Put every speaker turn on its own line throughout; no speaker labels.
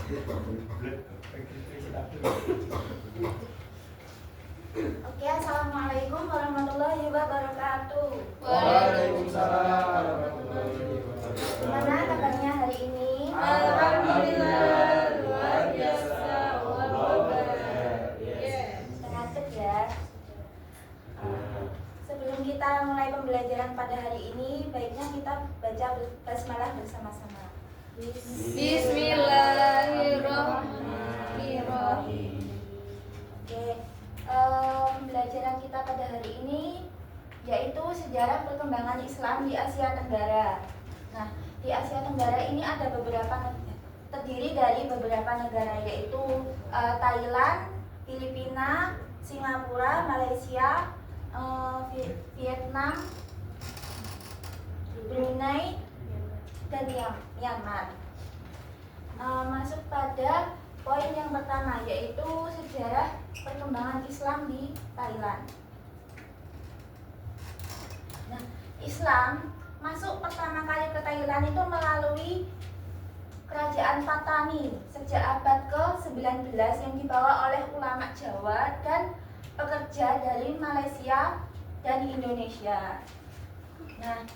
Oke, assalamualaikum warahmatullahi wabarakatuh.
Waalaikumsalam warahmatullahi wabarakatuh.
Gimana kabarnya hari ini?
Alhamdulillah, luar biasa.
Sehat ya. Sebelum kita mulai pembelajaran pada hari ini, baiknya kita baca basmalah bersama-sama.
Bismillahirrahmanirrahim.
Oke, pembelajaran kita pada hari ini yaitu sejarah perkembangan Islam di Asia Tenggara. Nah, di Asia Tenggara ini ada terdiri dari beberapa negara, yaitu Thailand, Filipina, Singapura, Malaysia, Vietnam, Brunei, dan Myanmar. Masuk pada poin yang pertama, yaitu sejarah perkembangan Islam di Thailand. Nah, Islam masuk pertama kali ke Thailand itu melalui kerajaan Patani sejak abad ke-19 yang dibawa oleh ulama Jawa dan pekerja dari Malaysia dan Indonesia. Nah,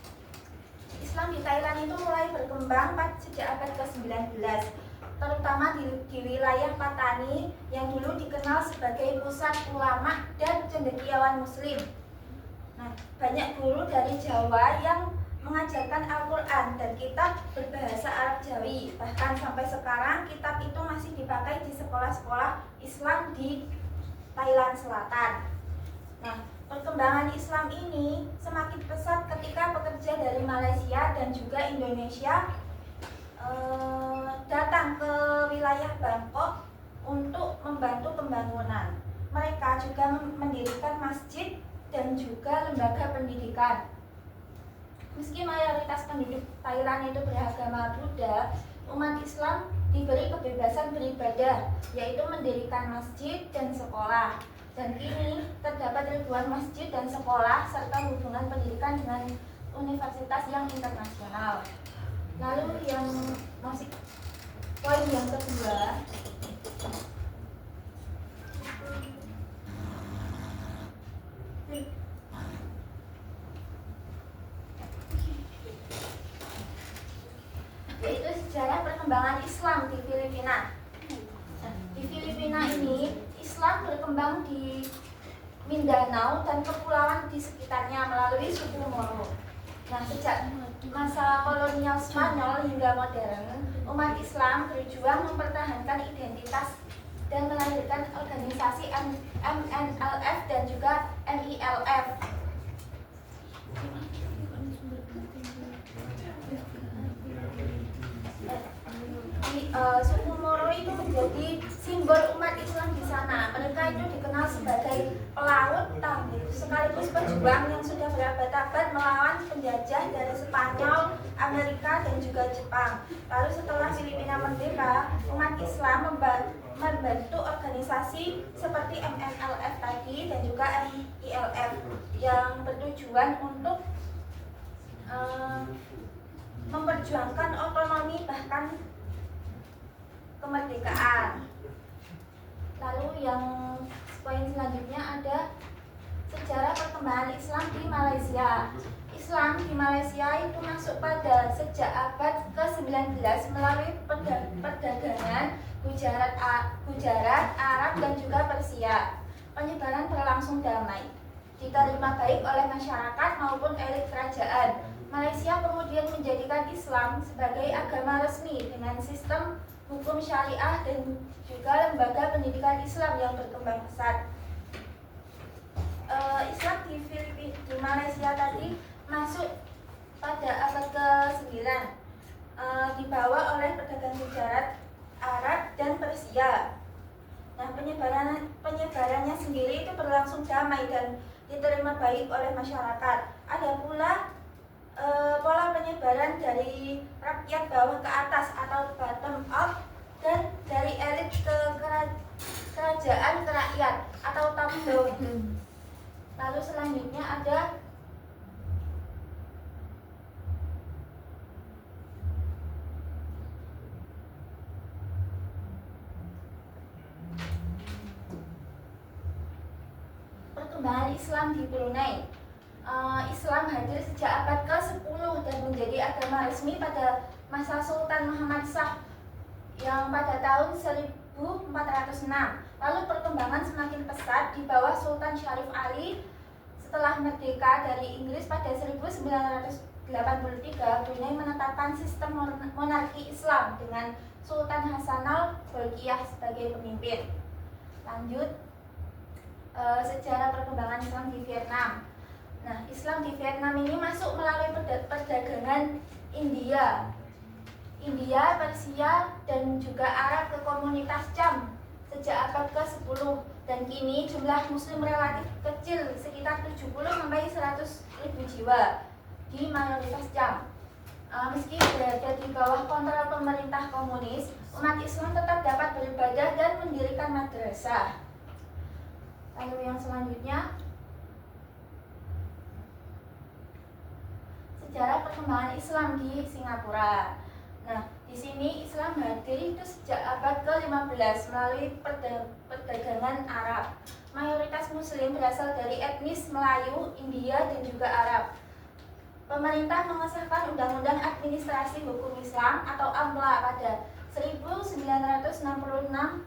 Islam di Thailand itu mulai berkembang sejak abad ke-19, terutama di wilayah Patani yang dulu dikenal sebagai pusat ulama dan cendekiawan muslim. Nah, banyak guru dari Jawa yang mengajarkan Al-Quran dan kitab berbahasa Arab Jawi. Bahkan sampai sekarang kitab itu masih dipakai di sekolah-sekolah Islam di Thailand Selatan. Nah, perkembangan Islam ini semakin pesat ketika pekerja dari Malaysia dan juga Indonesia datang ke wilayah Bangkok untuk membantu pembangunan. Mereka juga mendirikan masjid dan juga lembaga pendidikan. Meski mayoritas penduduk Thailand itu beragama Buddha, umat Islam diberi kebebasan beribadah, yaitu mendirikan masjid dan sekolah. Dan kini terdapat ribuan masjid dan sekolah serta hubungan pendidikan dengan universitas yang internasional. Lalu poin yang kedua, yaitu sejarah perkembangan Islam di Filipina. Nah, di Filipina ini Islam berkembang di Mindanao dan kepulauan di sekitarnya melalui suku Moro. Nah, sejak masa kolonial Spanyol hingga modern, umat Islam berjuang mempertahankan identitas dan melahirkan organisasi MNLF dan juga MILF. Suku Moro itu menjadi simbol umat Islam di sana. Mereka itu dikenal sebagai pelaut tangguh sekaligus pejuang yang sudah berabad-abad melawan penjajah dari Spanyol, Amerika, dan juga Jepang. Lalu setelah Filipina merdeka, umat Islam membentuk organisasi seperti MNLF tadi dan juga MILF yang bertujuan untuk memperjuangkan otonomi bahkan kemerdekaan. Lalu yang poin selanjutnya ada sejarah perkembangan Islam di Malaysia. Islam di Malaysia itu masuk pada sejak abad ke-19 melalui perdagangan Gujarat, Arab, dan juga Persia. Penyebaran berlangsung damai, diterima baik oleh masyarakat maupun elit kerajaan. Malaysia kemudian menjadikan Islam sebagai agama resmi dengan sistem hukum syariah dan juga lembaga pendidikan Islam yang berkembang pesat. Islam di Malaysia tadi masuk pada abad ke-9, dibawa oleh pedagang Gujarat, Arab, dan Persia. Nah, penyebarannya sendiri itu berlangsung damai dan diterima baik oleh masyarakat. Ada pula pola penyebaran dari rakyat bawah ke atas atau bottom up dan dari elit ke kerajaan ke rakyat atau top down. Lalu selanjutnya ada perkembangan Islam di Brunei. Islam hadir sejak abad ke-10 dan menjadi agama resmi pada masa Sultan Muhammad Shah yang pada tahun 1406. Lalu perkembangan semakin pesat di bawah Sultan Syarif Ali. Setelah merdeka dari Inggris pada 1983, Brunei menetapkan sistem monarki Islam dengan Sultan Hasanal Bolkiah sebagai pemimpin. Lanjut, sejarah perkembangan Islam di Vietnam. Nah, Islam di Vietnam ini masuk melalui perdagangan India, Persia, dan juga Arab ke komunitas Cham sejak abad ke-10, dan kini jumlah muslim relatif kecil sekitar 70-100.000 jiwa di mayoritas Cham. Meski berada di bawah kontrol pemerintah komunis, umat Islam tetap dapat beribadah dan mendirikan madrasah. Lalu yang selanjutnya, sejarah perkembangan Islam di Singapura. Nah, di sini Islam hadir itu sejak abad ke-15 melalui perdagangan Arab. Mayoritas muslim berasal dari etnis Melayu, India, dan juga Arab. Pemerintah mengesahkan Undang-Undang Administrasi Hukum Islam atau AMLA pada 1966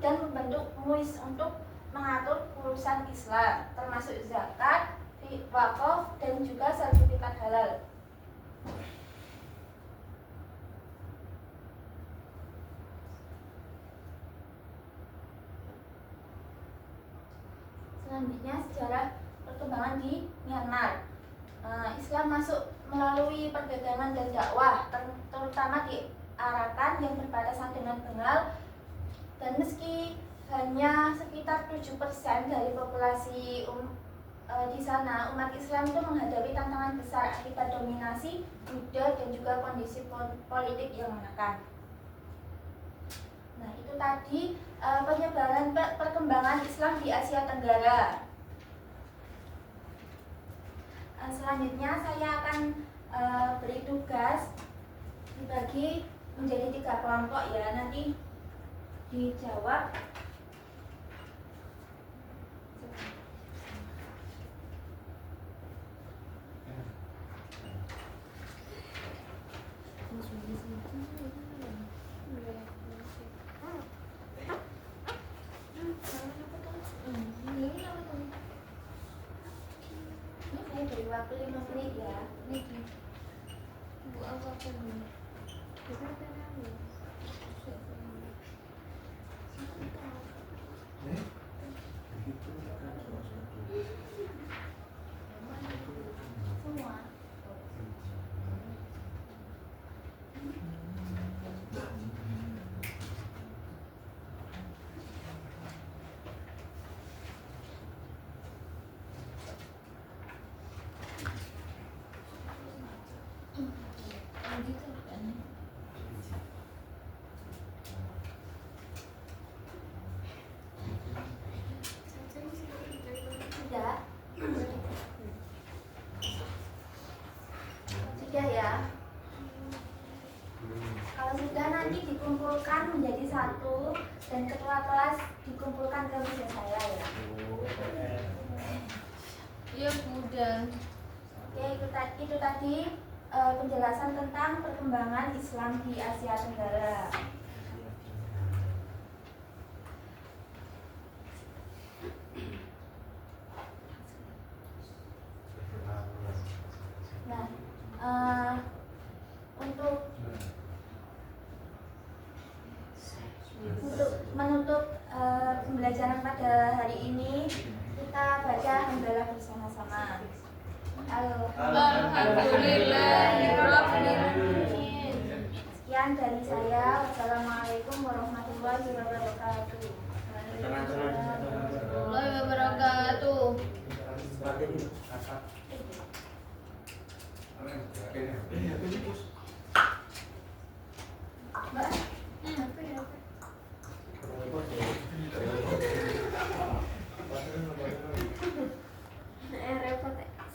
dan membentuk MUIS untuk mengatur urusan Islam, termasuk zakat, wakaf, dan juga sertifikat halal. Selanjutnya, sejarah perkembangan di Myanmar. Islam masuk melalui perdagangan dan dakwah, terutama di Arakan yang berbatasan dengan Bengal, dan meski hanya sekitar 7% dari populasi di sana, umat Islam itu menghadapi tantangan besar akibat dominasi Buddha dan juga kondisi politik yang menekan. Nah, itu tadi penyebaran perkembangan Islam di Asia Tenggara. Selanjutnya saya akan beri tugas dibagi menjadi 3 kelompok ya, nanti dijawab. Saya beri waktu 5 menit ya. Semua. Sudah? Sudah ya? Kalau sudah nanti dikumpulkan menjadi satu dan ketua kelas dikumpulkan ke meja saya ya.
Iya, udah.
Oke, itu tadi penjelasan tentang perkembangan Islam di Asia Tenggara. Nah, untuk menutup pembelajaran pada hari ini, kita baca hamdalah bersama-sama.
Alhamdulillahirrahmanirrahim.
Sekian dari saya. Wassalamualaikum warahmatullahi wabarakatuh.
Warahmatullahi wabarakatuh.
Amin.